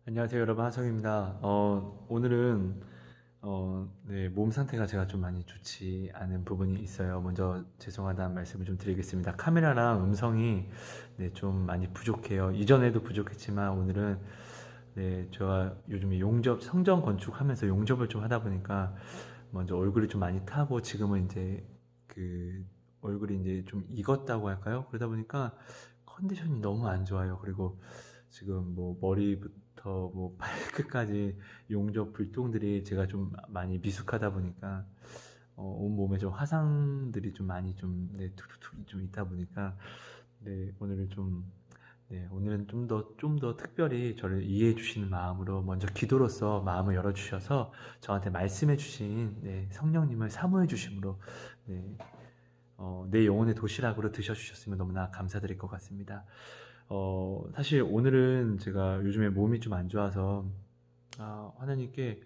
안녕하세요, 여러분. 하성입니다. 오늘은 네, 몸 상태가 제가 좀 많이 좋지 않은 부분이 있어요. 먼저 죄송하다는 말씀을 좀 드리겠습니다. 카메라랑 음성이 네, 좀 많이 부족해요. 이전에도 부족했지만 오늘은 네, 제가 요즘에 성전 건축하면서 용접을 좀 하다 보니까 먼저 얼굴이 좀 많이 타고 지금은 이제 그 얼굴이 이제 좀 익었다고 할까요? 그러다 보니까 컨디션이 너무 안 좋아요. 그리고 지금 뭐 머리부터 뭐 발끝까지 용접 불통들이 제가 좀 많이 미숙하다 보니까 온몸에 좀 화상들이 좀 많이 좀 네, 툭툭툭 좀 있다 보니까 네, 오늘은 좀 네, 오늘은 좀 더 특별히 저를 이해해 주시는 마음으로 먼저 기도로서 마음을 열어주셔서 저한테 말씀해 주신 네, 성령님을 사모해 주심으로 네, 내 영혼의 도시락으로 드셔주셨으면 너무나 감사드릴 것 같습니다. 사실 오늘은 제가 요즘에 몸이 좀 안 좋아서 하나님께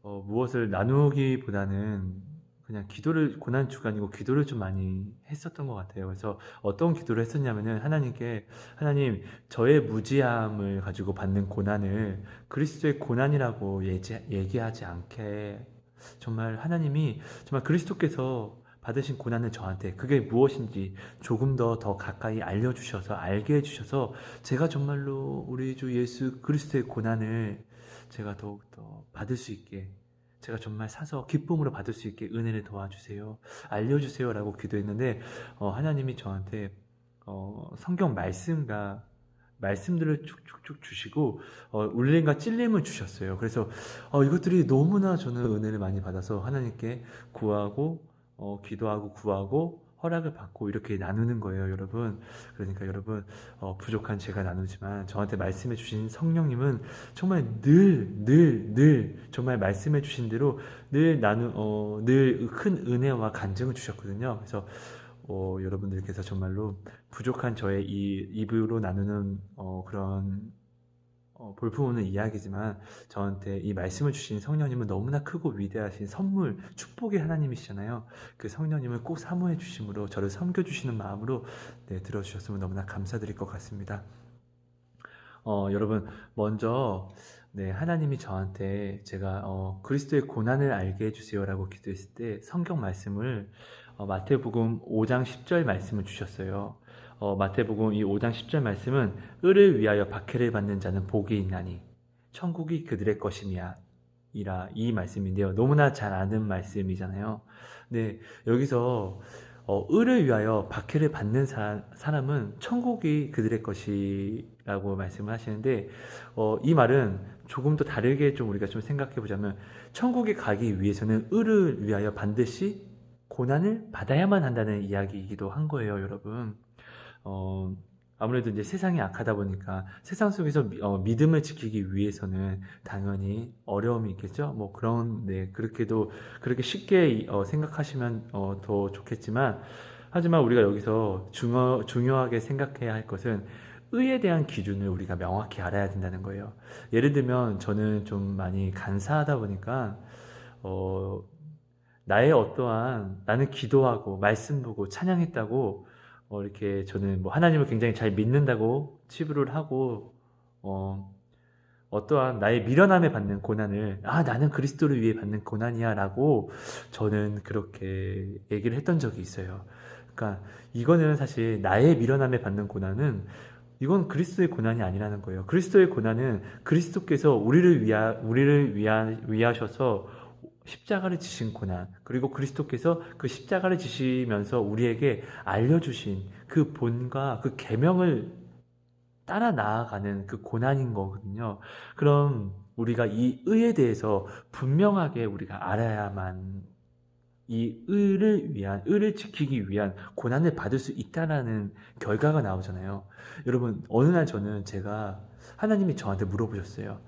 무엇을 나누기보다는 그냥 기도를 고난 주간이고 기도를 좀 많이 했었던 것 같아요. 그래서 어떤 기도를 했었냐면은 하나님께 하나님 저의 무지함을 가지고 받는 고난을 그리스도의 고난이라고 얘기하지 않게 정말 하나님이 정말 그리스도께서 받으신 고난을 저한테 그게 무엇인지 조금 더 가까이 알려주셔서 알게 해주셔서 제가 정말로 우리 주 예수 그리스도의 고난을 제가 더욱더 받을 수 있게 제가 정말 사서 기쁨으로 받을 수 있게 은혜를 도와주세요. 알려주세요. 라고 기도했는데 하나님이 저한테 성경 말씀과 말씀들을 쭉쭉쭉 주시고 울림과 찔림을 주셨어요. 그래서 이것들이 너무나 저는 은혜를 많이 받아서 하나님께 구하고 기도하고 구하고 허락을 받고 이렇게 나누는 거예요, 여러분. 그러니까 여러분 부족한 제가 나누지만 저한테 말씀해 주신 성령님은 정말 늘 정말 말씀해 주신 대로 늘 큰 은혜와 간증을 주셨거든요. 그래서 여러분들께서 정말로 부족한 저의 이 입으로 나누는 그런 볼품없는 이야기지만 저한테 이 말씀을 주신 성령님은 너무나 크고 위대하신 선물, 축복의 하나님이시잖아요. 그 성령님을 꼭 사모해 주심으로 저를 섬겨주시는 마음으로 네, 들어주셨으면 너무나 감사드릴 것 같습니다. 여러분 먼저 네, 하나님이 저한테 제가 그리스도의 고난을 알게 해주세요라고 기도했을 때 성경 말씀을 마태복음 5장 10절 말씀을 주셨어요. 마태복음 이 5장 10절 말씀은 의를 위하여 박해를 받는 자는 복이 있나니 천국이 그들의 것임이야 이라 이 말씀인데요. 너무나 잘 아는 말씀이잖아요. 네, 여기서 의를 위하여 박해를 받는 사람은 천국이 그들의 것이라고 말씀을 하시는데 이 말은 조금 더 다르게 좀 우리가 좀 생각해 보자면 천국에 가기 위해서는 의를 위하여 반드시 고난을 받아야만 한다는 이야기이기도 한 거예요, 여러분. 어, 아무래도 이제 세상이 악하다 보니까 세상 속에서 믿음을 지키기 위해서는 당연히 어려움이 있겠죠. 뭐 그런 네 그렇게도 그렇게 쉽게 생각하시면 더 좋겠지만 하지만 우리가 여기서 중요하게 생각해야 할 것은 의에 대한 기준을 우리가 명확히 알아야 된다는 거예요. 예를 들면 저는 좀 많이 간사하다 보니까 어, 나의 어떠한 나는 기도하고 말씀 보고 찬양했다고 이렇게 저는 뭐 하나님을 굉장히 잘 믿는다고 치부를 하고 어, 어떠한 나의 미련함에 받는 고난을 나는 그리스도를 위해 받는 고난이야 라고 저는 그렇게 얘기를 했던 적이 있어요. 그러니까 이거는 사실 나의 미련함에 받는 고난은 이건 그리스도의 고난이 아니라는 거예요. 그리스도의 고난은 그리스도께서 위하셔서 십자가를 지신 고난, 그리고 그리스도께서 그 십자가를 지시면서 우리에게 알려주신 그 본과 그 계명을 따라 나아가는 그 고난인 거거든요. 그럼 우리가 이 의에 대해서 분명하게 우리가 알아야만 이 의를 지키기 위한 고난을 받을 수 있다라는 결과가 나오잖아요. 여러분, 어느 날 제가 하나님이 저한테 물어보셨어요.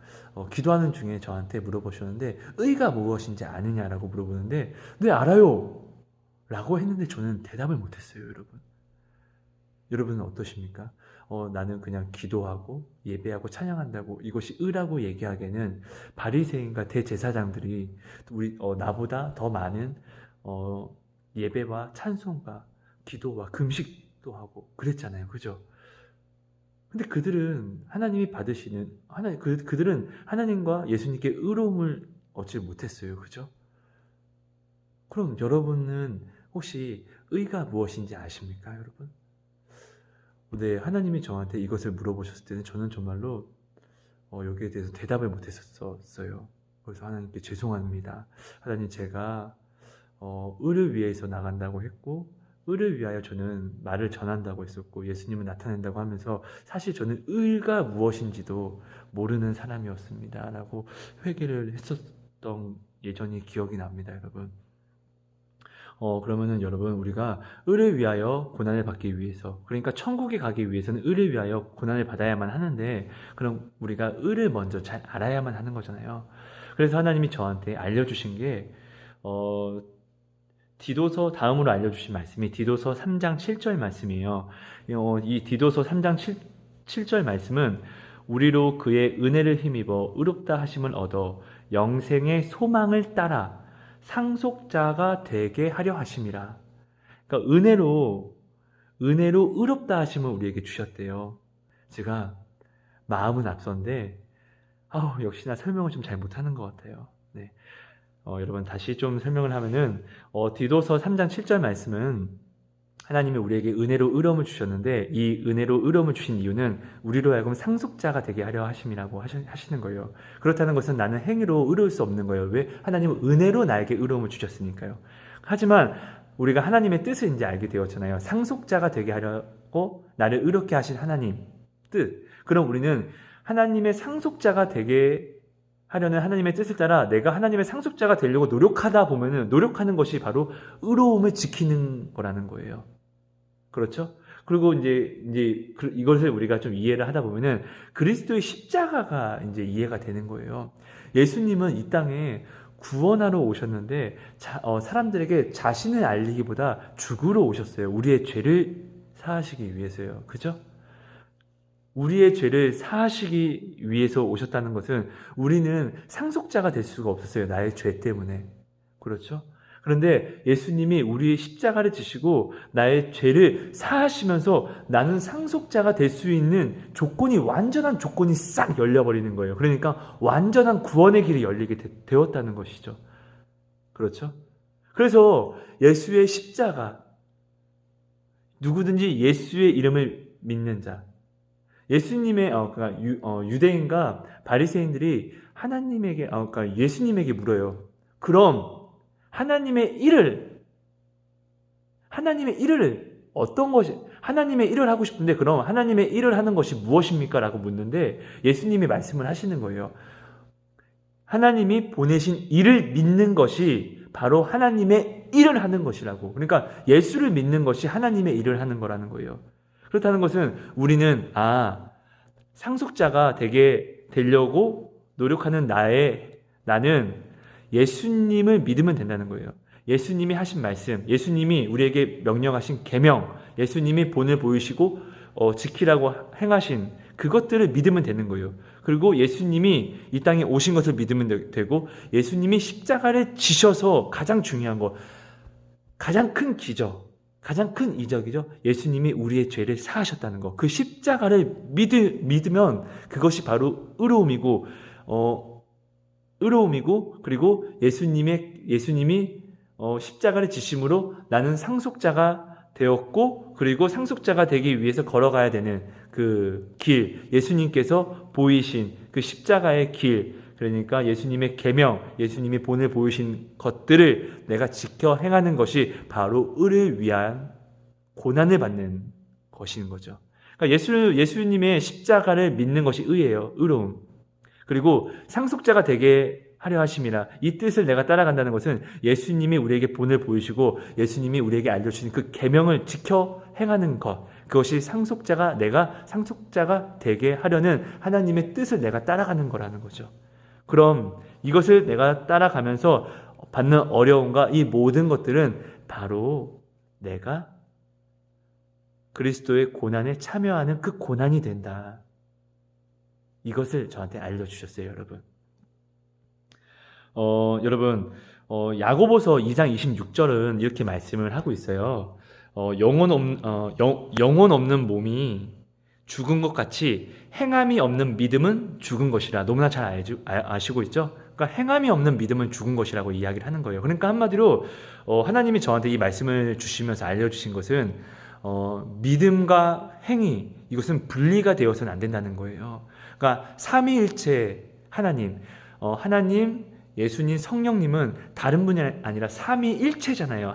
기도하는 중에 저한테 물어보셨는데, 의가 무엇인지 아느냐라고 물어보는데, 네, 알아요! 라고 했는데 저는 대답을 못했어요, 여러분. 여러분은 어떠십니까? 나는 그냥 기도하고 예배하고 찬양한다고 이것이 의라고 얘기하기에는 바리새인과 대제사장들이 나보다 더 많은 어, 예배와 찬송과 기도와 금식도 하고 그랬잖아요. 그죠? 근데 그들은 하나님이 받으시는 그들은 하나님과 예수님께 의로움을 얻지 못했어요. 그죠? 그럼 여러분은 혹시 의가 무엇인지 아십니까, 여러분? 네, 하나님이 저한테 이것을 물어보셨을 때는 저는 정말로 여기에 대해서 대답을 못했었어요. 그래서 하나님께 죄송합니다. 하나님, 제가 의를 위해서 나간다고 했고 의를 위하여 저는 말을 전한다고 했었고 예수님을 나타낸다고 하면서 사실 저는 의가 무엇인지도 모르는 사람이었습니다 라고 회개를 했었던 예전이 기억이 납니다, 여러분. 그러면은 여러분, 우리가 의를 위하여 고난을 받기 위해서, 그러니까 천국에 가기 위해서는 의를 위하여 고난을 받아야만 하는데, 그럼 우리가 의를 먼저 잘 알아야만 하는 거잖아요. 그래서 하나님이 저한테 알려주신 게 디도서, 다음으로 알려주신 말씀이 디도서 3장 7절 말씀이에요. 이 디도서 3장 7절 말씀은 우리로 그의 은혜를 힘입어 의롭다 하심을 얻어 영생의 소망을 따라 상속자가 되게 하려 하심이라. 그러니까 은혜로 의롭다 하심을 우리에게 주셨대요. 제가 마음은 앞선데 역시나 설명을 좀 잘 못하는 것 같아요. 네. 여러분, 다시 좀 설명을 하면은 디도서 3장 7절 말씀은 하나님이 우리에게 은혜로 의로움을 주셨는데, 이 은혜로 의로움을 주신 이유는 우리로 하여금 상속자가 되게 하려 하심이라고 하시는 거예요. 그렇다는 것은 나는 행위로 의로울 수 없는 거예요. 왜? 하나님은 은혜로 나에게 의로움을 주셨으니까요. 하지만 우리가 하나님의 뜻을 이제 알게 되었잖아요. 상속자가 되게 하려고 나를 의롭게 하신 하나님 뜻. 그럼 우리는 하나님의 상속자가 되게 하려는 하나님의 뜻을 따라 내가 하나님의 상속자가 되려고 노력하다 보면은 노력하는 것이 바로 의로움을 지키는 거라는 거예요. 그렇죠? 그리고 이제 이것을 우리가 좀 이해를 하다 보면은 그리스도의 십자가가 이제 이해가 되는 거예요. 예수님은 이 땅에 구원하러 오셨는데 사람들에게 자신을 알리기보다 죽으러 오셨어요. 우리의 죄를 사하시기 위해서요. 그죠? 우리의 죄를 사하시기 위해서 오셨다는 것은 우리는 상속자가 될 수가 없었어요. 나의 죄 때문에. 그렇죠? 그런데 예수님이 우리의 십자가를 지시고 나의 죄를 사하시면서 나는 상속자가 될 수 있는 완전한 조건이 싹 열려버리는 거예요. 그러니까 완전한 구원의 길이 열리게 되었다는 것이죠. 그렇죠? 그래서 예수의 십자가, 누구든지 예수의 이름을 믿는 자, 예수님의 그러니까 유대인과 바리새인들이 하나님에게 그러니까 예수님에게 물어요. 그럼 하나님의 일을 어떤 것이 하나님의 일을 하고 싶은데 그럼 하나님의 일을 하는 것이 무엇입니까? 라고 묻는데 예수님이 말씀을 하시는 거예요. 하나님이 보내신 일을 믿는 것이 바로 하나님의 일을 하는 것이라고. 그러니까 예수를 믿는 것이 하나님의 일을 하는 거라는 거예요. 그렇다는 것은 우리는 상속자가 되려고 노력하는 나는 예수님을 믿으면 된다는 거예요. 예수님이 하신 말씀, 예수님이 우리에게 명령하신 계명, 예수님이 본을 보이시고 지키라고 행하신 그것들을 믿으면 되는 거예요. 그리고 예수님이 이 땅에 오신 것을 믿으면 되고, 예수님이 십자가를 지셔서 가장 중요한 거, 가장 큰 기적, 가장 큰 이적이죠. 예수님이 우리의 죄를 사하셨다는 거. 그 십자가를 믿으면 그것이 바로 의로움이고 그리고 예수님이 십자가를 지심으로 나는 상속자가 되었고, 그리고 상속자가 되기 위해서 걸어가야 되는 그 길, 예수님께서 보이신 그 십자가의 길, 그러니까 예수님의 계명, 예수님이 본을 보이신 것들을 내가 지켜 행하는 것이 바로 의를 위한 고난을 받는 것인 거죠. 그러니까 예수님의 십자가를 믿는 것이 의예요. 의로움. 그리고 상속자가 되게 하려 하심이라. 이 뜻을 내가 따라간다는 것은 예수님이 우리에게 본을 보이시고 예수님이 우리에게 알려주신 그 계명을 지켜 행하는 것, 그것이 내가 상속자가 되게 하려는 하나님의 뜻을 내가 따라가는 거라는 거죠. 그럼 이것을 내가 따라가면서 받는 어려움과 이 모든 것들은 바로 내가 그리스도의 고난에 참여하는 그 고난이 된다. 이것을 저한테 알려주셨어요, 여러분. 여러분, 야고보서 2장 26절은 이렇게 말씀을 하고 있어요. 영혼 없는 몸이 죽은 것 같이 행함이 없는 믿음은 죽은 것이라. 너무나 잘 아시고 있죠? 그러니까 행함이 없는 믿음은 죽은 것이라고 이야기를 하는 거예요. 그러니까 한마디로 하나님이 저한테 이 말씀을 주시면서 알려주신 것은 믿음과 행위, 이것은 분리가 되어서는 안 된다는 거예요. 그러니까 삼위일체 하나님, 하나님, 예수님, 성령님은 다른 분이 아니라 삼위일체잖아요.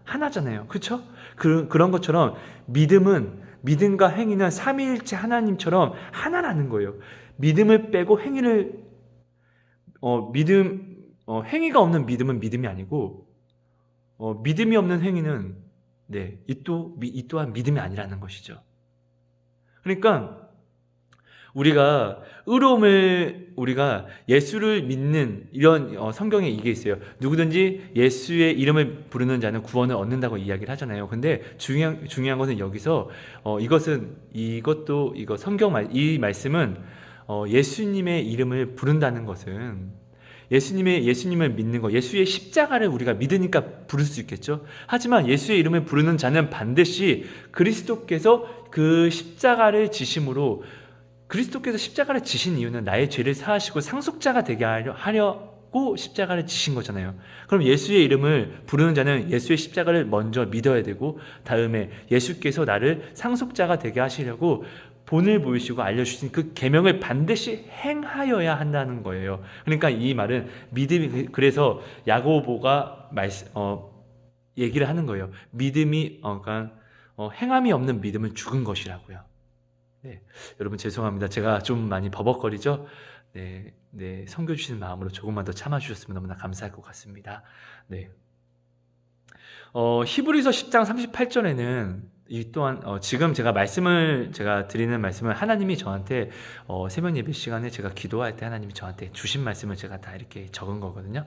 하나잖아요. 그렇죠? 그런 것처럼 믿음과 행위는 삼위일체 하나님처럼 하나라는 거예요. 믿음을 빼고 행위가 없는 믿음은 믿음이 아니고, 믿음이 없는 행위는 이 또한 믿음이 아니라는 것이죠. 그러니까 우리가 예수를 믿는 이런 성경에 이게 있어요. 누구든지 예수의 이름을 부르는 자는 구원을 얻는다고 이야기를 하잖아요. 근데 중요한 것은 여기서 이 말씀은 예수님의 이름을 부른다는 것은 예수님을 믿는 것, 예수의 십자가를 우리가 믿으니까 부를 수 있겠죠. 하지만 예수의 이름을 부르는 자는 반드시 그리스도께서 십자가를 지신 이유는 나의 죄를 사하시고 상속자가 되게 하려고 십자가를 지신 거잖아요. 그럼 예수의 이름을 부르는 자는 예수의 십자가를 먼저 믿어야 되고, 다음에 예수께서 나를 상속자가 되게 하시려고 본을 보이시고 알려주신 그 계명을 반드시 행하여야 한다는 거예요. 그러니까 이 말은 그래서 야고보가 얘기를 하는 거예요. 행함이 없는 믿음은 죽은 것이라고요. 네, 여러분 죄송합니다. 제가 좀 많이 버벅거리죠? 네, 섬겨주시는 마음으로 조금만 더 참아주셨으면 너무나 감사할 것 같습니다. 네. 히브리서 10장 38절에는 이 또한 지금 제가 드리는 말씀은 하나님이 저한테 새벽 예배 시간에 제가 기도할 때 하나님이 저한테 주신 말씀을 제가 다 이렇게 적은 거거든요.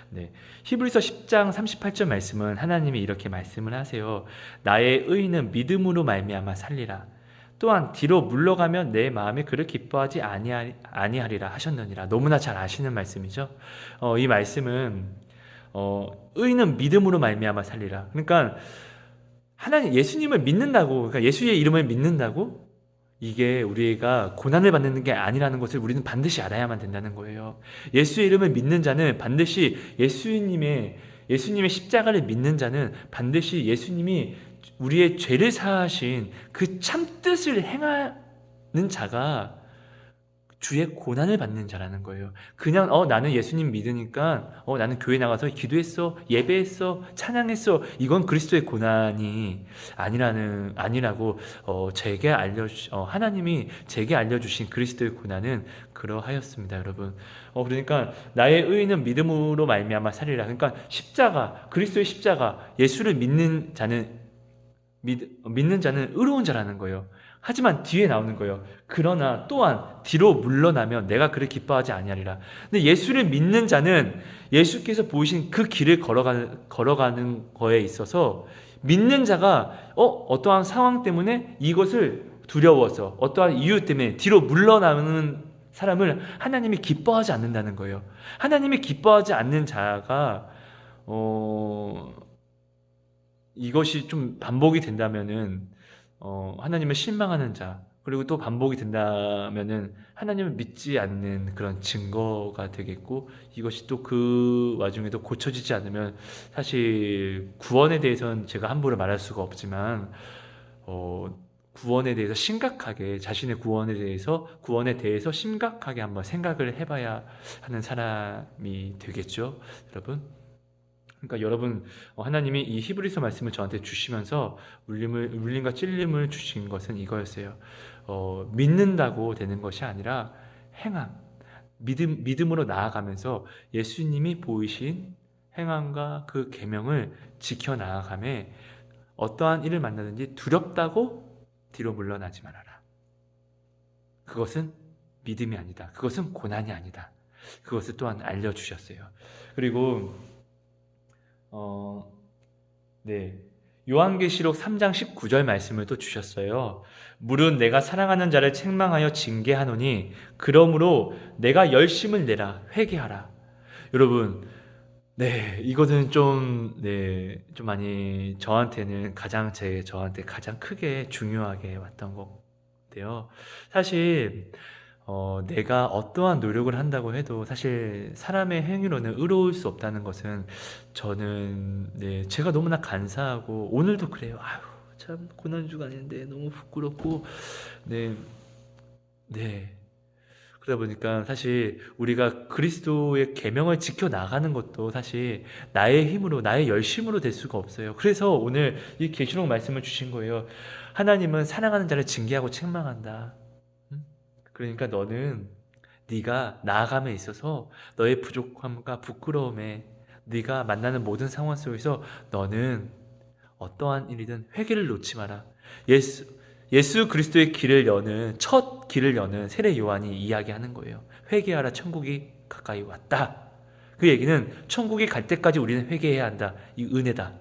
네. 히브리서 10장 38절 말씀은 하나님이 이렇게 말씀을 하세요. 나의 의인은 믿음으로 말미암아 살리라. 또한 뒤로 물러가면 내 마음에 그를 기뻐하지 아니하리라 하셨느니라. 너무나 잘 아시는 말씀이죠. 이 말씀은 의인은 믿음으로 말미암아 살리라. 그러니까 예수님을 믿는다고, 그러니까 예수의 이름을 믿는다고 이게 우리가 고난을 받는 게 아니라는 것을 우리는 반드시 알아야만 된다는 거예요. 예수의 이름을 믿는 자는 반드시 예수님의 십자가를 믿는 자는 반드시 예수님이 우리의 죄를 사하신 그 참뜻을 행하는 자가 주의 고난을 받는 자라는 거예요. 그냥 나는 예수님 믿으니까 나는 교회 나가서 기도했어, 예배했어, 찬양했어, 이건 그리스도의 고난이 아니라고 하나님이 제게 알려주신 그리스도의 고난은 그러하였습니다, 여러분. 그러니까 나의 의인은 믿음으로 말미암아 살리라. 그러니까 그리스도의 십자가, 예수를 믿는 자는 의로운 자라는 거예요. 하지만 뒤에 나오는 거예요. 그러나 또한 뒤로 물러나면 내가 그를 기뻐하지 아니하리라. 근데 예수를 믿는 자는 예수께서 보이신 그 길을 걸어가는 거에 있어서 믿는 자가 어떠한 상황 때문에 이것을 두려워서 어떠한 이유 때문에 뒤로 물러나는 사람을 하나님이 기뻐하지 않는다는 거예요. 하나님이 기뻐하지 않는 자가 이것이 좀 반복이 된다면은 하나님을 실망하는 자, 그리고 또 반복이 된다면은 하나님을 믿지 않는 그런 증거가 되겠고, 이것이 또 그 와중에도 고쳐지지 않으면 사실 구원에 대해서는 제가 함부로 말할 수가 없지만 구원에 대해서 자신의 구원에 대해서 심각하게 한번 생각을 해봐야 하는 사람이 되겠죠, 여러분. 그러니까 여러분, 하나님이 이 히브리서 말씀을 저한테 주시면서 울림과 찔림을 주신 것은 이거였어요. 믿는다고 되는 것이 아니라 믿음으로 나아가면서 예수님이 보이신 행함과 그 계명을 지켜 나아가며 어떠한 일을 만나든지 두렵다고 뒤로 물러나지 말아라. 그것은 믿음이 아니다. 그것은 고난이 아니다. 그것을 또한 알려주셨어요. 그리고 요한계시록 3장 19절 말씀을 또 주셨어요. 물은 내가 사랑하는 자를 책망하여 징계하노니 그러므로 내가 열심을 내라 회개하라. 여러분, 이것은 좀 많이 저한테 가장 크게 중요하게 왔던 것, 있대요. 사실 내가 어떠한 노력을 한다고 해도 사실 사람의 행위로는 의로울 수 없다는 것은 저는 네, 제가 너무나 간사하고 오늘도 그래요. 아유, 참 고난주가 아닌데 너무 부끄럽고 네, 네. 그러다 보니까 사실 우리가 그리스도의 계명을 지켜 나가는 것도 사실 나의 힘으로 나의 열심으로 될 수가 없어요. 그래서 오늘 이 계시록 말씀을 주신 거예요. 하나님은 사랑하는 자를 징계하고 책망한다. 음? 그러니까 너는 네가 나아감에 있어서 너의 부족함과 부끄러움에 네가 만나는 모든 상황 속에서 너는 어떠한 일이든 회개를 놓지 마라. 예수 예수 그리스도의 길을 여는 첫 길을 여는 세례 요한이 이야기하는 거예요. 회개하라, 천국이 가까이 왔다. 그 얘기는 천국이 갈 때까지 우리는 회개해야 한다. 이 은혜다.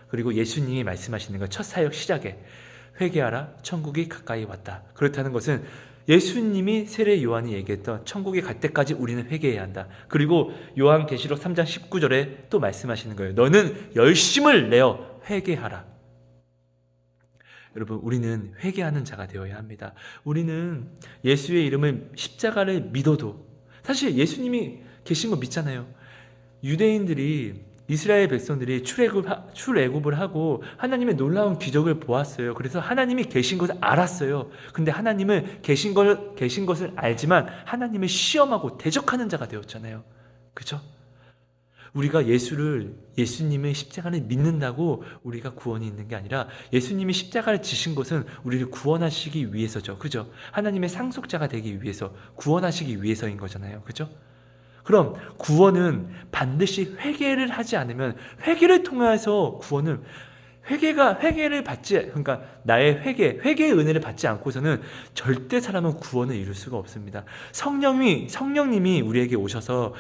그리고 예수님이 말씀하시는 것 첫 사역 시작에 회개하라, 천국이 가까이 왔다. 그렇다는 것은 예수님이 세례 요한이 얘기했던 천국에 갈 때까지 우리는 회개해야 한다. 그리고 요한계시록 3장 19절에 또 말씀하시는 거예요. 너는 열심을 내어 회개하라. 여러분, 우리는 회개하는 자가 되어야 합니다. 우리는 예수의 이름을 십자가를 믿어도 사실 예수님이 계신 거 믿잖아요. 유대인들이 이스라엘 백성들이 출애굽을 하고 하나님의 놀라운 기적을 보았어요. 그래서 하나님이 계신 것을 알았어요. 근데 하나님을 계신 것을 알지만 하나님을 시험하고 대적하는 자가 되었잖아요. 그죠? 우리가 예수님의 십자가를 믿는다고 우리가 구원이 있는 게 아니라 예수님이 십자가를 지신 것은 우리를 구원하시기 위해서죠. 그죠? 하나님의 상속자가 되기 위해서, 구원하시기 위해서인 거잖아요. 그죠? 그럼 구원은 반드시 회개를 하지 않으면, 회개를 통해서 구원은 회개를 받지, 그러니까 나의 회개의 은혜를 받지 않고서는 절대 사람은 구원을 이룰 수가 없습니다. 성령님이 우리에게 오셔서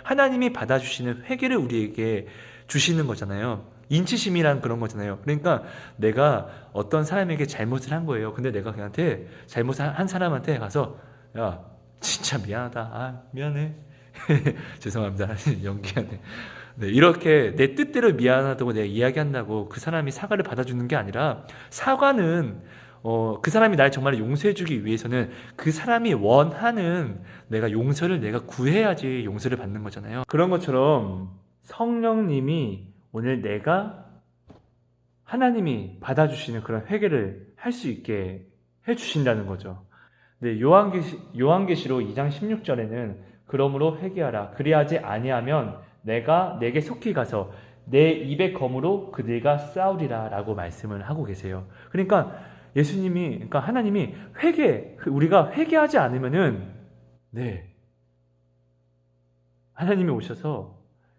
하나님이 받아주시는 회개를 우리에게 주시는 거잖아요. 인치심이란 그런 거잖아요. 그러니까 내가 어떤 사람에게 잘못을 한 거예요. 근데 내가 걔한테 잘못을 한 사람한테 가서, 야, 진짜 미안하다. 아, 미안해. 죄송합니다. 연기하네. 네, 이렇게 내 뜻대로 미안하다고 내가 이야기한다고 그 사람이 사과를 받아주는 게 아니라, 사과는 그 사람이 날 정말 용서해주기 위해서는 그 사람이 원하는 내가 용서를 내가 구해야지 용서를 받는 거잖아요. 그런 것처럼 성령님이 오늘 하나님이 받아주시는 그런 회개를 할 수 있게 해주신다는 거죠. 네, 요한계시록 2장 16절에는 그러므로 회개하라. 그리하지 아니하면 내가 내게 속히 가서 내 입의 검으로 그들과 싸우리라 라고 말씀을 하고 계세요. 그러니까 그러니까 하나님이 우리가 회개하지 않으면은, 네, 하나님이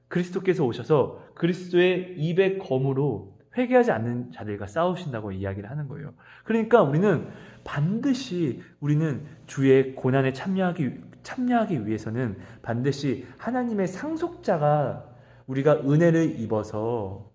그리스도께서 오셔서 그리스도의 입의 검으로 회개하지 않는 자들과 싸우신다고 이야기를 하는 거예요. 그러니까 우리는 주의 고난에 참여하기 위해서는 반드시 하나님의 상속자가, 우리가 은혜를 입어서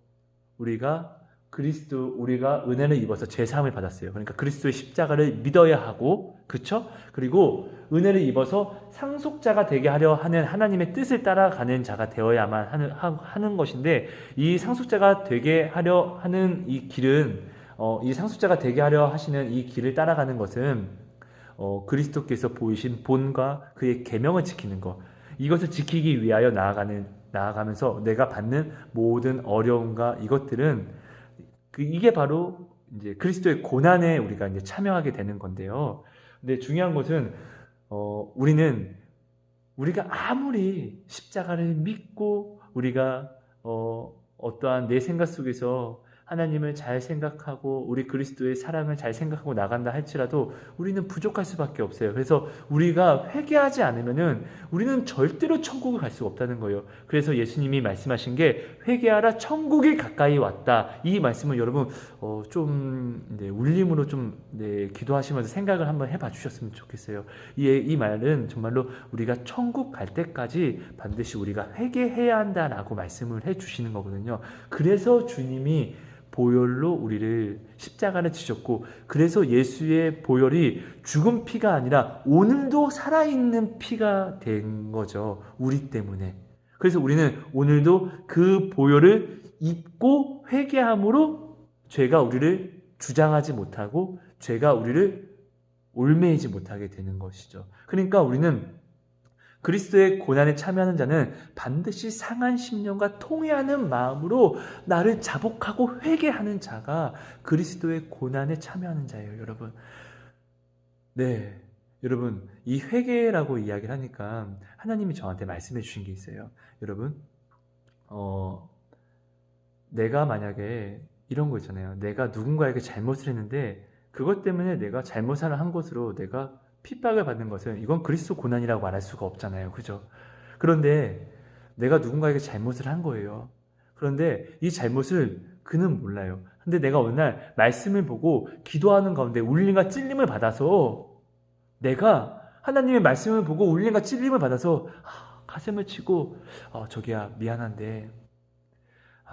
은혜를 입어서 죄사함을 받았어요. 그러니까 그리스도의 십자가를 믿어야 하고, 그쵸? 그리고 은혜를 입어서 상속자가 되게 하려 하는 하나님의 뜻을 따라가는 자가 되어야만 하는 것인데, 이 상속자가 되게 하려 하는 이 길은, 이 상속자가 되게 하려 하시는 이 길을 따라가는 것은 그리스도께서 보이신 본과 그의 계명을 지키는 것, 이것을 지키기 위하여 나아가면서 내가 받는 모든 어려움과 이것들은 이게 바로 이제 그리스도의 고난에 우리가 이제 참여하게 되는 건데요. 근데 중요한 것은 우리가 아무리 십자가를 믿고 우리가 어떠한 내 생각 속에서 하나님을 잘 생각하고 우리 그리스도의 사랑을 잘 생각하고 나간다 할지라도 우리는 부족할 수밖에 없어요. 그래서 우리가 회개하지 않으면은 우리는 절대로 천국을 갈 수가 없다는 거예요. 그래서 예수님이 말씀하신 게 회개하라, 천국이 가까이 왔다. 이 말씀을 여러분 울림으로 기도하시면서 생각을 한번 해봐 주셨으면 좋겠어요. 이 말은 정말로 우리가 천국 갈 때까지 반드시 우리가 회개해야 한다라고 말씀을 해주시는 거거든요. 그래서 주님이 보혈로 우리를 십자가를 지셨고, 그래서 예수의 보혈이 죽은 피가 아니라 오늘도 살아있는 피가 된 거죠. 우리 때문에. 그래서 우리는 오늘도 그 보혈을 입고 회개함으로 죄가 우리를 주장하지 못하고, 죄가 우리를 올매이지 못하게 되는 것이죠. 그러니까 우리는 그리스도의 고난에 참여하는 자는 반드시 상한 심령과 통회하는 마음으로 나를 자복하고 회개하는 자가 그리스도의 고난에 참여하는 자예요, 여러분. 네, 여러분, 이 회개라고 이야기를 하니까 하나님이 저한테 말씀해 주신 게 있어요. 여러분, 내가 만약에 이런 거 있잖아요. 내가 누군가에게 잘못을 했는데 그것 때문에 내가 잘못을 한 것으로 내가 핍박을 받는 것은 이건 그리스도 고난이라고 말할 수가 없잖아요. 그죠? 그런데 내가 누군가에게 잘못을 한 거예요. 그런데 이 잘못을 그는 몰라요. 근데 내가 어느 날 말씀을 보고 기도하는 가운데 울림과 찔림을 받아서 내가 하나님의 말씀을 보고 울림과 찔림을 받아서 가슴을 치고 저기야 미안한데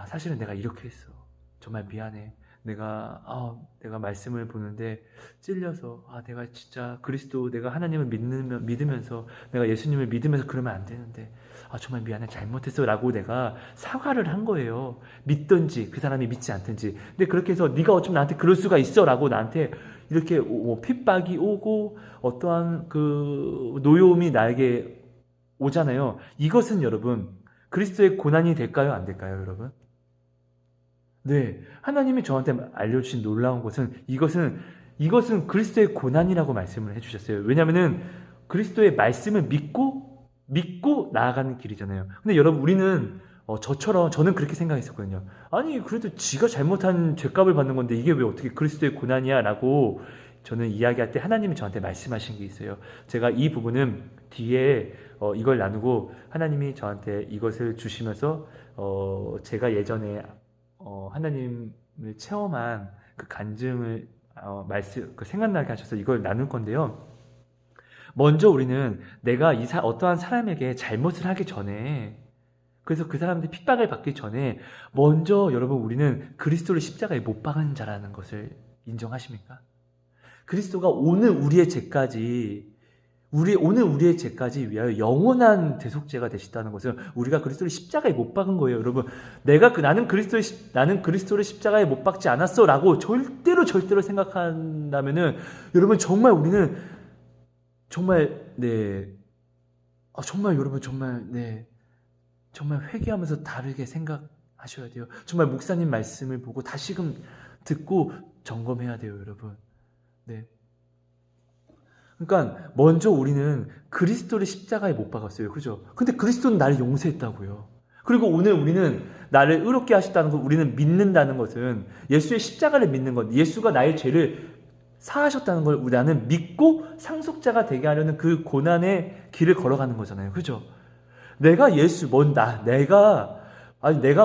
사실은 내가 이렇게 했어. 정말 미안해. 내가 말씀을 보는데 찔려서 내가 진짜 그리스도 내가 하나님을 믿으면서 내가 예수님을 믿으면서 그러면 안 되는데 정말 미안해 잘못했어 라고 내가 사과를 한 거예요. 믿든지 그 사람이 믿지 않든지. 근데 그렇게 해서 네가 어쩜 나한테 그럴 수가 있어 라고 나한테 이렇게 핍박이 오고 어떠한 그 노여움이 나에게 오잖아요. 이것은 여러분 그리스도의 고난이 될까요? 안 될까요? 여러분? 네, 하나님이 저한테 알려주신 놀라운 것은 이것은 그리스도의 고난이라고 말씀을 해주셨어요. 왜냐하면은 그리스도의 말씀을 믿고 나아가는 길이잖아요. 근데 여러분 우리는 저는 그렇게 생각했었거든요. 아니 그래도 지가 잘못한 죄값을 받는 건데 이게 왜 어떻게 그리스도의 고난이야라고 저는 이야기할 때 하나님이 저한테 말씀하신 게 있어요. 제가 이 부분은 뒤에 이걸 나누고 하나님이 저한테 이것을 주시면서 제가 예전에 하나님을 체험한 그 간증을 생각나게 하셔서 이걸 나눌 건데요. 먼저 우리는 내가 어떠한 사람에게 잘못을 하기 전에 그래서 그 사람들이 핍박을 받기 전에 먼저 여러분 우리는 그리스도를 십자가에 못 박은 자라는 것을 인정하십니까? 그리스도가 오늘 우리의 죄까지 위하여 영원한 대속죄가 되셨다는 것은 우리가 그리스도를 십자가에 못 박은 거예요, 여러분. 나는 그리스도를 십자가에 못 박지 않았어라고 절대로 생각한다면은 여러분 정말 우리는 정말 여러분 정말 회개하면서 다르게 생각하셔야 돼요. 정말 목사님 말씀을 보고 다시금 듣고 점검해야 돼요, 여러분. 네. 그러니까 먼저 우리는 그리스도를 십자가에 못 박았어요. 그죠? 근데 그리스도는 나를 용서했다고요. 그리고 오늘 우리는 나를 의롭게 하셨다는 것, 우리는 믿는다는 것은 예수의 십자가를 믿는 것, 예수가 나의 죄를 사하셨다는 걸 나는 믿고 상속자가 되게 하려는 그 고난의 길을 걸어가는 거잖아요. 그죠? 내가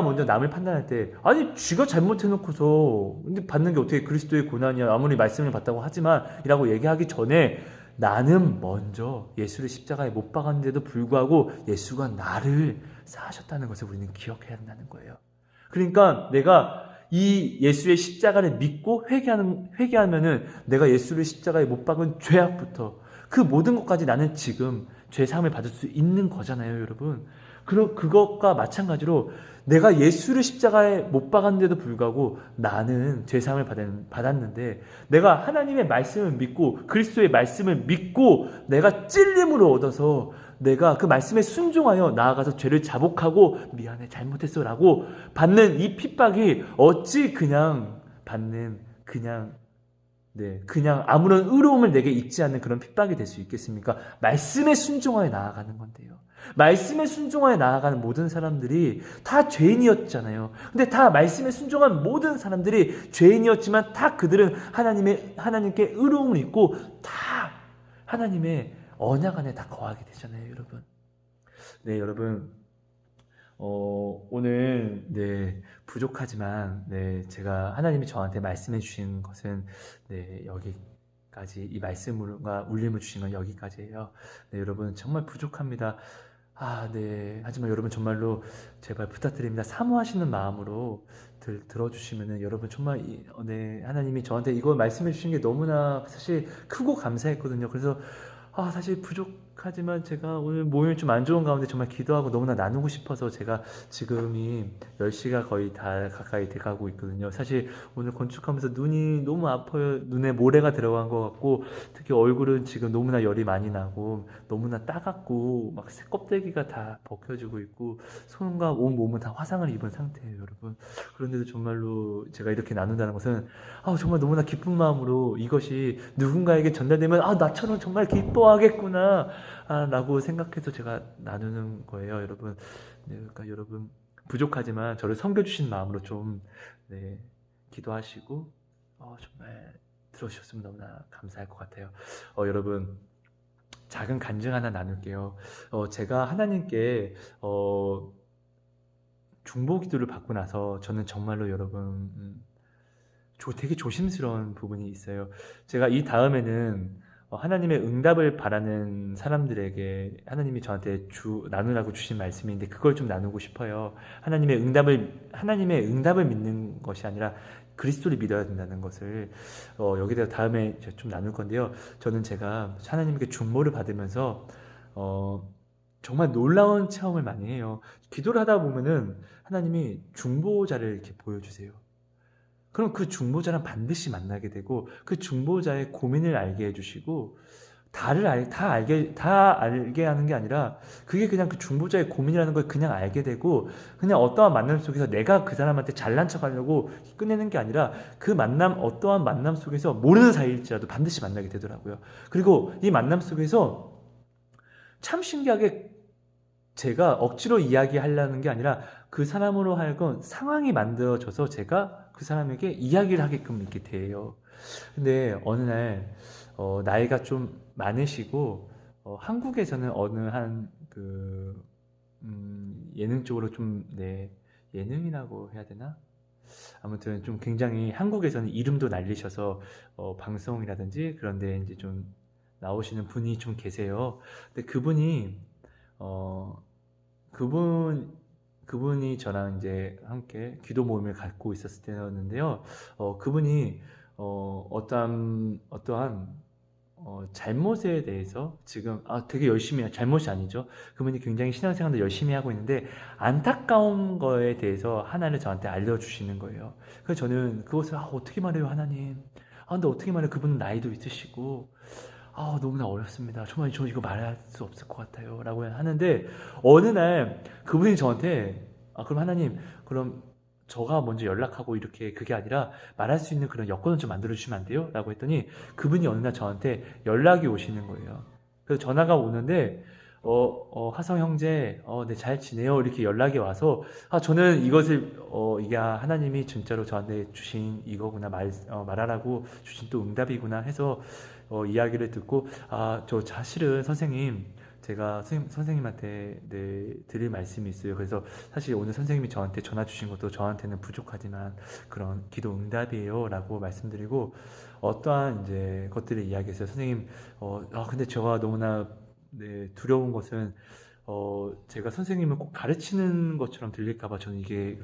먼저 남을 판단할 때, 쥐가 잘못해놓고서, 근데 받는 게 어떻게 그리스도의 고난이야. 아무리 말씀을 받다고 하지만, 이라고 얘기하기 전에, 나는 먼저 예수를 십자가에 못 박았는데도 불구하고 예수가 나를 사하셨다는 것을 우리는 기억해야 한다는 거예요. 그러니까 내가 이 예수의 십자가를 믿고 회개하면은 내가 예수를 십자가에 못 박은 죄악부터 그 모든 것까지 나는 지금 죄사함을 받을 수 있는 거잖아요, 여러분. 그것과 마찬가지로 내가 예수를 십자가에 못 박았는데도 불구하고 나는 죄사함을 받았는데 내가 하나님의 말씀을 믿고 그리스도의 말씀을 믿고 내가 찔림으로 얻어서 내가 그 말씀에 순종하여 나아가서 죄를 자복하고 미안해 잘못했어 라고 받는 이 핍박이 어찌 그냥 아무런 의로움을 내게 있지 않는 그런 핍박이 될 수 있겠습니까? 말씀에 순종하여 나아가는 건데요. 말씀에 순종하여 나아가는 모든 사람들이 다 죄인이었잖아요. 근데 다 말씀에 순종한 모든 사람들이 죄인이었지만 다 그들은 하나님께 의로움을 입고 다 하나님의 언약 안에 다 거하게 되잖아요, 여러분. 네, 여러분. 오늘 부족하지만 제가 하나님이 저한테 말씀해 주신 것은 여기까지 이 말씀과 울림을 주신 건 여기까지예요. 네, 여러분 정말 부족합니다. 하지만 여러분 정말로 제발 부탁드립니다. 사모하시는 마음으로 들어주시면은 여러분 정말 하나님이 저한테 이걸 말씀해 주신 게 너무나 사실 크고 감사했거든요. 그래서 사실 부족하지만 제가 오늘 몸이 좀 안 좋은 가운데 정말 기도하고 너무나 나누고 싶어서 제가 지금이 10시가 거의 다 가까이 돼가고 있거든요. 사실 오늘 건축하면서 눈이 너무 아파요. 눈에 모래가 들어간 것 같고 특히 얼굴은 지금 너무나 열이 많이 나고 너무나 따갑고 막 껍데기가 다 벗겨지고 있고 손과 온 몸은 다 화상을 입은 상태예요, 여러분. 그런데도 정말로 제가 이렇게 나눈다는 것은 정말 너무나 기쁜 마음으로 이것이 누군가에게 전달되면 나처럼 정말 기뻐하겠구나 라고 생각해서 제가 나누는 거예요, 여러분. 네, 그러니까 여러분 부족하지만 저를 섬겨주신 마음으로 좀 네, 기도하시고 정말 들어주셨으면 너무나 감사할 것 같아요. 여러분 작은 간증 하나 나눌게요. 제가 하나님께 중보 기도를 받고 나서 저는 정말로 여러분 되게 조심스러운 부분이 있어요. 제가 이 다음에는 하나님의 응답을 바라는 사람들에게 하나님이 저한테 나누라고 주신 말씀인데 그걸 좀 나누고 싶어요. 하나님의 응답을 믿는 것이 아니라 그리스도를 믿어야 된다는 것을 여기에 대해서 다음에 좀 나눌 건데요. 저는 제가 하나님께 중보를 받으면서 정말 놀라운 체험을 많이 해요. 기도를 하다 보면은 하나님이 중보자를 이렇게 보여주세요. 그럼 그 중보자랑 반드시 만나게 되고 그 중보자의 고민을 알게 해주시고 다 알게 하는 게 아니라 그게 그냥 그 중보자의 고민이라는 걸 그냥 알게 되고 그냥 어떠한 만남 속에서 내가 그 사람한테 잘난 척하려고 끝내는 게 아니라 그 어떠한 만남 속에서 모르는 사이일지라도 반드시 만나게 되더라고요. 그리고 이 만남 속에서 참 신기하게 제가 억지로 이야기하려는 게 아니라 그 사람으로 하여금 상황이 만들어져서 제가 그 사람에게 이야기를 하게끔 이렇게 돼요. 근데 어느 날 나이가 좀 많으시고 한국에서는 어느 예능 쪽으로 좀 예능이라고 해야 되나? 아무튼 좀 굉장히 한국에서는 이름도 날리셔서 방송이라든지 그런데 이제 좀 나오시는 분이 좀 계세요. 근데 어, 그분이 저랑 이제 함께 기도 모임을 갖고 있었을 때였는데요. 그분이 어떠한 잘못에 대해서 지금 되게 열심히 잘못이 아니죠. 그분이 굉장히 신앙생활도 열심히 하고 있는데 안타까운 거에 대해서 하나를 저한테 알려주시는 거예요. 그래서 저는 그것을 어떻게 말해요, 하나님? 근데 어떻게 말해요? 그분은 나이도 있으시고 너무나 어렵습니다. 정말 저 이거 말할 수 없을 것 같아요. 라고 하는데, 어느 날 그분이 저한테, 그럼 하나님, 그럼 저가 먼저 연락하고 이렇게 그게 아니라 말할 수 있는 그런 여건을 좀 만들어주시면 안 돼요? 라고 했더니 그분이 어느 날 저한테 연락이 오시는 거예요. 그래서 전화가 오는데, 하성 형제, 네, 잘 지내요? 이렇게 연락이 와서, 저는 이게 하나님이 진짜로 저한테 주신 이거구나, 말하라고 주신 또 응답이구나 해서, 이야기를 듣고 저 사실은 선생님 제가 선생님한테 드릴 말씀이 있어요. 그래서 사실 오늘 선생님이 저한테 전화 주신 것도 저한테는 부족하지만 그런 기도 응답이에요 라고 말씀드리고 어떠한 이제 것들을 이야기했어요. 선생님 근데 제가 너무나 두려운 것은 제가 선생님을 꼭 가르치는 것처럼 들릴까봐 저는 이게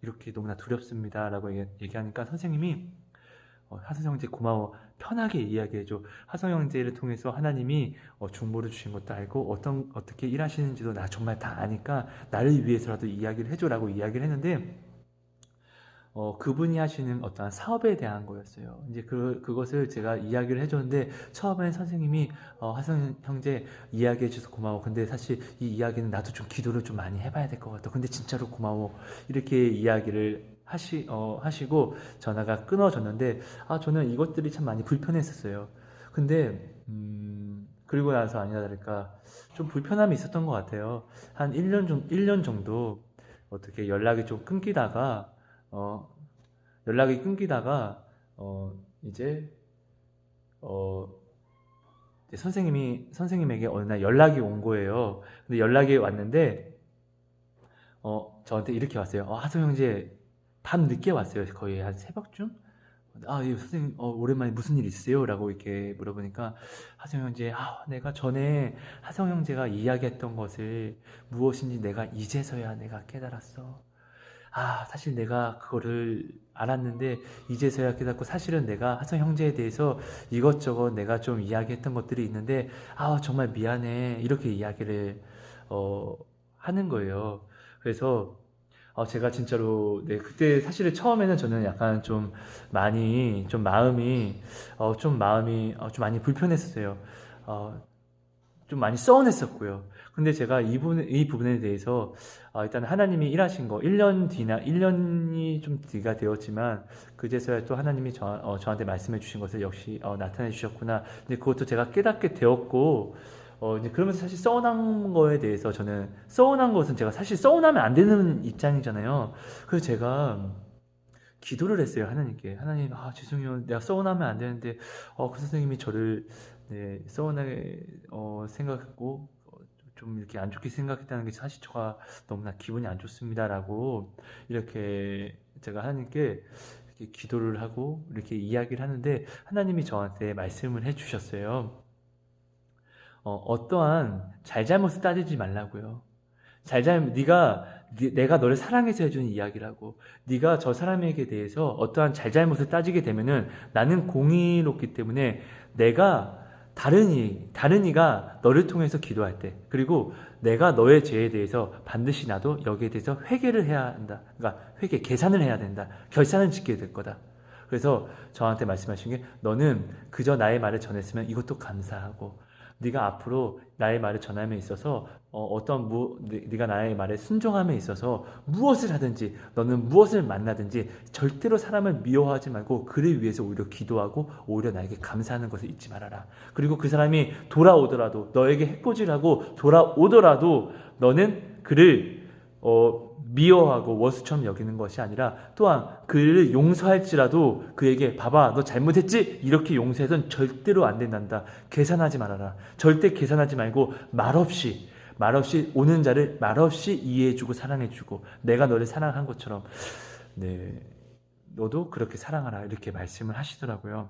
이렇게 너무나 두렵습니다 라고 얘기하니까 선생님이 하성 형제 고마워. 편하게 이야기해줘. 하성 형제를 통해서 하나님이 중보를 주신 것도 알고 어떻게 일하시는지도 나 정말 다 아니까 나를 위해서라도 이야기를 해줘라고 이야기를 했는데 그분이 하시는 어떠한 사업에 대한 거였어요. 이제 그것을 제가 이야기를 해줬는데 처음엔 선생님이 하성 형제 이야기해 줘서 고마워. 근데 사실 이 이야기는 나도 좀 기도를 좀 많이 해봐야 될 것 같아. 근데 진짜로 고마워. 이렇게 이야기를 하시고 전화가 끊어졌는데 저는 이것들이 참 많이 불편했었어요. 근데 그리고 나서 아니라 다를까 좀 불편함이 있었던 것 같아요. 한 1년 정도 어떻게 연락이 끊기다가 이제 선생님에게 어느 날 연락이 온 거예요. 근데 연락이 왔는데 저한테 이렇게 왔어요. 하성 형제 밤 늦게 왔어요. 거의 한 새벽쯤. 예, 선생님, 오랜만에 무슨 일 있으세요? 라고 이렇게 물어보니까, 하성 형제, 내가 전에 하성 형제가 이야기했던 것을 무엇인지 내가 이제서야 내가 깨달았어. 사실 내가 그거를 알았는데 이제서야 깨닫고 사실은 내가 하성 형제에 대해서 이것저것 내가 좀 이야기했던 것들이 있는데 정말 미안해 이렇게 이야기를 어, 하는 거예요. 그래서 제가 진짜로 네 그때 사실은 처음에는 저는 약간 좀 많이 좀 마음이 좀 많이 불편했었어요. 어, 좀 많이 서운했었고요. 근데 제가 이 부분에 대해서 일단 하나님이 일하신 거 1년이 좀 뒤가 되었지만 그제서야 또 하나님이 저한테 말씀해 주신 것을 역시 나타내 주셨구나. 근데 그것도 제가 깨닫게 되었고 이제 그러면서 사실 서운한 거에 대해서 저는 서운한 것은 제가 사실 서운하면 안 되는 입장이잖아요. 그래서 제가 기도를 했어요 하나님께. 하나님 죄송해요 내가 서운하면 안 되는데 그 선생님이 저를 네, 서운하게 생각했고 좀 이렇게 안 좋게 생각했다는 게 사실 저가 너무나 기분이 안 좋습니다라고 이렇게 제가 하나님께 이렇게 기도를 하고 이렇게 이야기를 하는데 하나님이 저한테 말씀을 해주셨어요. 어떠한 잘잘못을 따지지 말라고요. 내가 너를 사랑해서 해주는 이야기라고. 네가 저 사람에게 대해서 어떠한 잘잘못을 따지게 되면은 나는 공의롭기 때문에 내가 다른 이가 너를 통해서 기도할 때, 그리고 내가 너의 죄에 대해서 반드시 나도 여기에 대해서 회개를 해야 한다. 그러니까 계산을 해야 된다. 결산을 짓게 될 거다. 그래서 저한테 말씀하신 게 너는 그저 나의 말을 전했으면 이것도 감사하고 네가 앞으로 나의 말을 전함에 있어서 네가 나의 말에 순종함에 있어서 무엇을 하든지 너는 무엇을 만나든지 절대로 사람을 미워하지 말고 그를 위해서 오히려 기도하고 오히려 나에게 감사하는 것을 잊지 말아라. 그리고 그 사람이 돌아오더라도 너에게 해코지하고 돌아오더라도 너는 그를 미워하고 원수처럼 여기는 것이 아니라 또한 그를 용서할지라도 그에게 봐봐 너 잘못했지? 이렇게 용서해서는 절대로 안 된단다. 계산하지 말아라. 절대 계산하지 말고 말없이 오는 자를 말없이 이해해주고 사랑해주고 내가 너를 사랑한 것처럼 네 너도 그렇게 사랑하라 이렇게 말씀을 하시더라고요.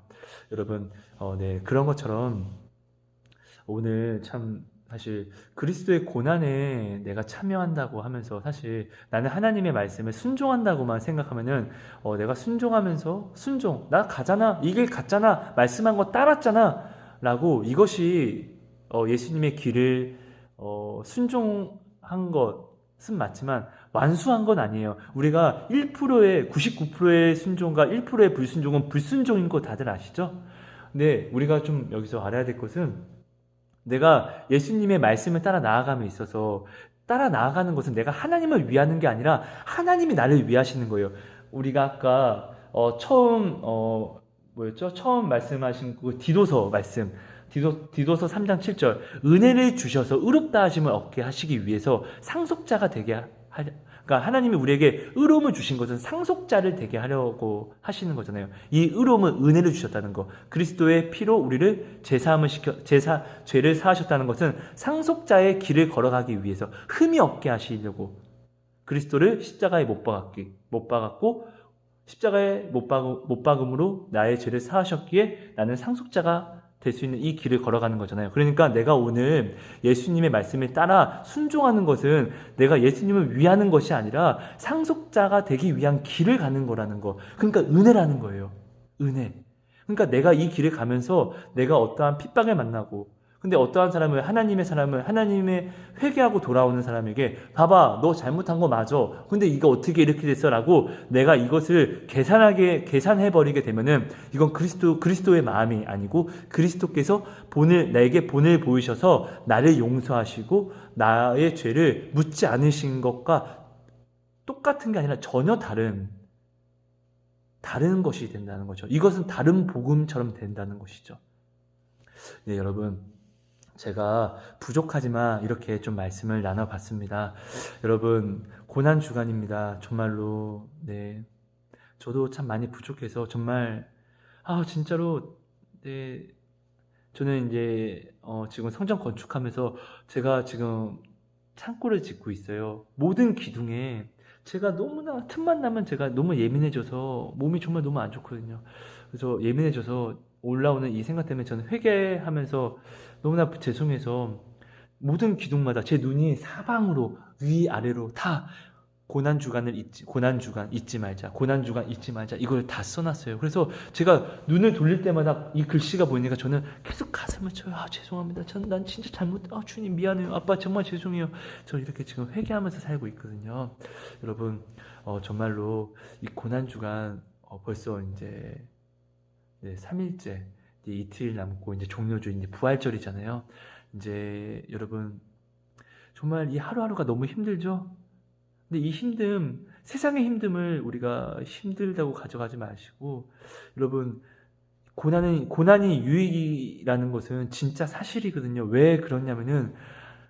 여러분 네 그런 것처럼 오늘 참 사실 그리스도의 고난에 내가 참여한다고 하면서 사실 나는 하나님의 말씀에 순종한다고만 생각하면은 내가 순종하면서 나 가잖아 이 길 갔잖아 말씀한 거 따랐잖아 라고 이것이 예수님의 길을 순종한 것은 맞지만 완수한 건 아니에요. 우리가 99%의 순종과 1%의 불순종은 불순종인 거 다들 아시죠? 근데 우리가 좀 여기서 알아야 될 것은 내가 예수님의 말씀을 따라 나아감에 있어서 따라 나아가는 것은 내가 하나님을 위하는 게 아니라 하나님이 나를 위하시는 거예요. 우리가 아까 처음 말씀하신 그 디도서 말씀 디도서 3장 7절 은혜를 주셔서 의롭다 하심을 얻게 하시기 위해서 상속자가 되게 그러니까 하나님이 우리에게 의로움을 주신 것은 상속자를 되게 하려고 하시는 거잖아요. 이 의로움은 은혜를 주셨다는 거. 그리스도의 피로 우리를 죄를 사하셨다는 것은 상속자의 길을 걸어가기 위해서 흠이 없게 하시려고 그리스도를 십자가에 못 박았고 십자가에 못 박음으로 나의 죄를 사하셨기에 나는 상속자가 될 수 있는 이 길을 걸어가는 거잖아요. 그러니까 내가 오늘 예수님의 말씀에 따라 순종하는 것은 내가 예수님을 위하는 것이 아니라 상속자가 되기 위한 길을 가는 거라는 거. 그러니까 은혜라는 거예요. 은혜. 그러니까 내가 이 길을 가면서 내가 어떠한 핍박을 만나고 근데 어떠한 하나님의 회개하고 돌아오는 사람에게 봐봐 너 잘못한 거 맞아 근데 이거 어떻게 이렇게 됐어 라고 내가 이것을 계산해버리게 되면은 이건 그리스도의 마음이 아니고 그리스도께서 나에게 본을 보이셔서 나를 용서하시고 나의 죄를 묻지 않으신 것과 똑같은 게 아니라 전혀 다른 것이 된다는 거죠. 이것은 다른 복음처럼 된다는 것이죠. 네, 여러분 제가 부족하지만 이렇게 좀 말씀을 나눠봤습니다. 여러분 고난 주간입니다. 정말로 네 저도 참 많이 부족해서 정말 진짜로 네 저는 이제 지금 성전 건축하면서 제가 지금 창고를 짓고 있어요. 모든 기둥에 제가 너무나 틈만 나면 제가 너무 예민해져서 몸이 정말 너무 안 좋거든요. 그래서 예민해져서 올라오는 이 생각 때문에 저는 회개하면서 너무나 죄송해서 모든 기둥마다 제 눈이 사방으로 위아래로 다 고난 주간 잊지 말자. 고난 주간 잊지 말자. 이걸 다 써놨어요. 그래서 제가 눈을 돌릴 때마다 이 글씨가 보이니까 저는 계속 가슴을 쳐요. 아, 죄송합니다. 난 진짜 주님 미안해요. 아빠 정말 죄송해요. 저 이렇게 지금 회개하면서 살고 있거든요. 여러분, 정말로 이 고난 주간 벌써 이제 3일째, 이틀 남고 이제 종료주 이제 부활절이잖아요. 이제 여러분 정말 이 하루하루가 너무 힘들죠? 근데 이 세상의 힘듦을 우리가 힘들다고 가져가지 마시고, 여러분, 고난이 유익이라는 것은 진짜 사실이거든요. 왜 그러냐면은,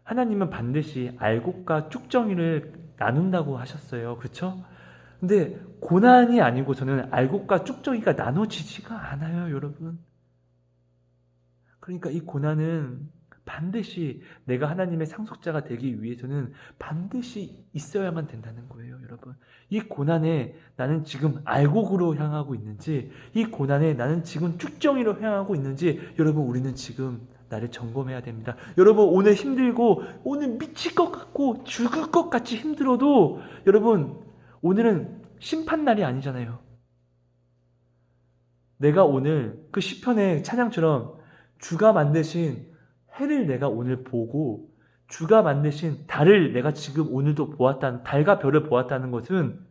하나님은 반드시 알곡과 쭉정이를 나눈다고 하셨어요. 그렇죠? 근데 고난이 아니고서는 알곡과 쭉정이가 나눠지지가 않아요, 여러분. 그러니까 이 고난은 반드시 내가 하나님의 상속자가 되기 위해서는 반드시 있어야만 된다는 거예요, 여러분. 이 고난에 나는 지금 알곡으로 향하고 있는지, 이 고난에 나는 지금 쭉정이로 향하고 있는지, 여러분, 우리는 지금 나를 점검해야 됩니다. 여러분, 오늘 힘들고 오늘 미칠 것 같고 죽을 것 같이 힘들어도, 여러분, 오늘은 심판날이 아니잖아요. 내가 오늘 그 시편의 찬양처럼 주가 만드신 해를 내가 오늘 보고, 주가 만드신 달을 내가 지금 오늘도 달과 별을 보았다는 것은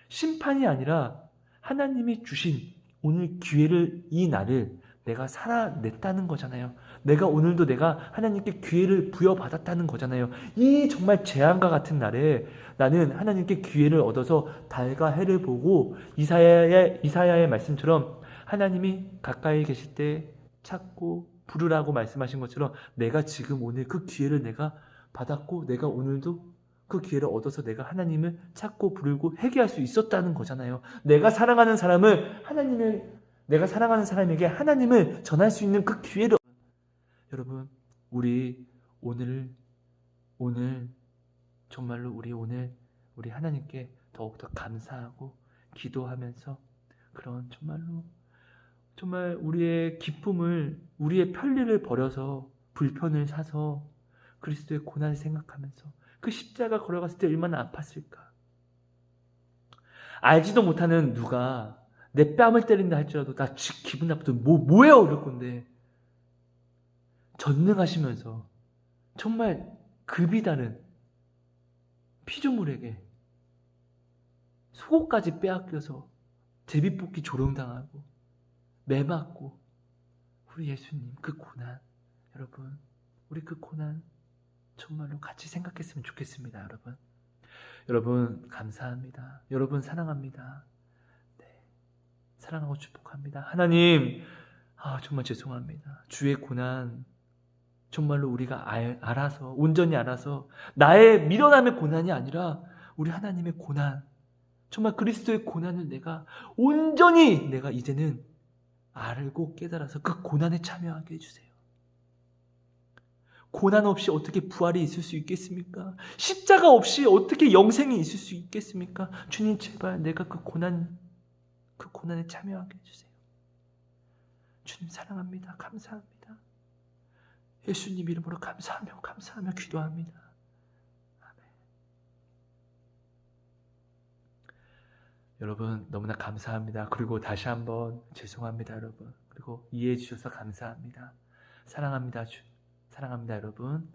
심판이 아니라 하나님이 주신 오늘 기회를, 이 날을 내가 살아냈다는 거잖아요. 내가 하나님께 기회를 부여받았다는 거잖아요. 이 정말 재앙과 같은 날에 나는 하나님께 기회를 얻어서 달과 해를 보고, 이사야의 말씀처럼 하나님이 가까이 계실 때 찾고 부르라고 말씀하신 것처럼 내가 지금 오늘 그 기회를 내가 받았고, 내가 오늘도 그 기회를 얻어서 내가 하나님을 찾고 부르고 회개할 수 있었다는 거잖아요. 내가 사랑하는 사람에게 하나님을 전할 수 있는 그 기회를, 여러분, 우리 오늘 정말로 우리 하나님께 더욱더 감사하고 기도하면서, 그런 정말 우리의 기쁨을, 우리의 편리를 버려서 불편을 사서 그리스도의 고난을 생각하면서 그 십자가 걸어갔을 때 얼마나 아팠을까. 알지도 못하는 누가 내 뺨을 때린다 할지라도 나 기분 나쁘다, 뭐예요 이럴 건데, 전능하시면서 정말 급이 다른 피조물에게 속옷까지 빼앗겨서 제비뽑기 조롱당하고 매맞고, 우리 예수님 그 고난, 여러분, 우리 그 고난 정말로 같이 생각했으면 좋겠습니다. 여러분 감사합니다. 여러분 사랑합니다. 사랑하고 축복합니다. 하나님, 정말 죄송합니다. 주의 고난 정말로 우리가 알아서, 온전히 알아서, 나의 미련함의 고난이 아니라 우리 하나님의 고난, 정말 그리스도의 고난을 온전히 내가 이제는 알고 깨달아서 그 고난에 참여하게 해주세요. 고난 없이 어떻게 부활이 있을 수 있겠습니까? 십자가 없이 어떻게 영생이 있을 수 있겠습니까? 주님, 제발 내가 그 고난에 참여하게 해주세요. 주님 사랑합니다. 감사합니다. 예수님 이름으로 감사하며 기도합니다. 아멘. 여러분 너무나 감사합니다. 그리고 다시 한번 죄송합니다, 여러분. 그리고 이해해 주셔서 감사합니다. 사랑합니다, 사랑합니다, 여러분.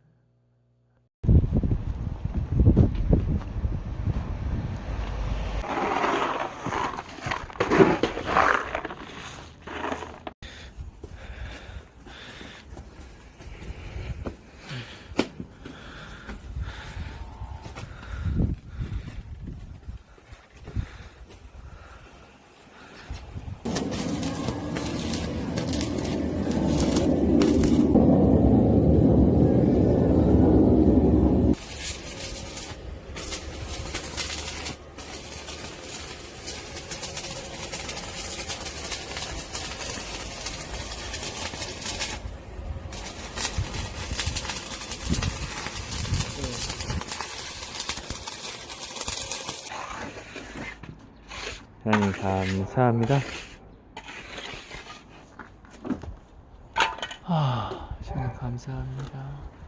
하나님 감사합니다. 하나님 감사합니다.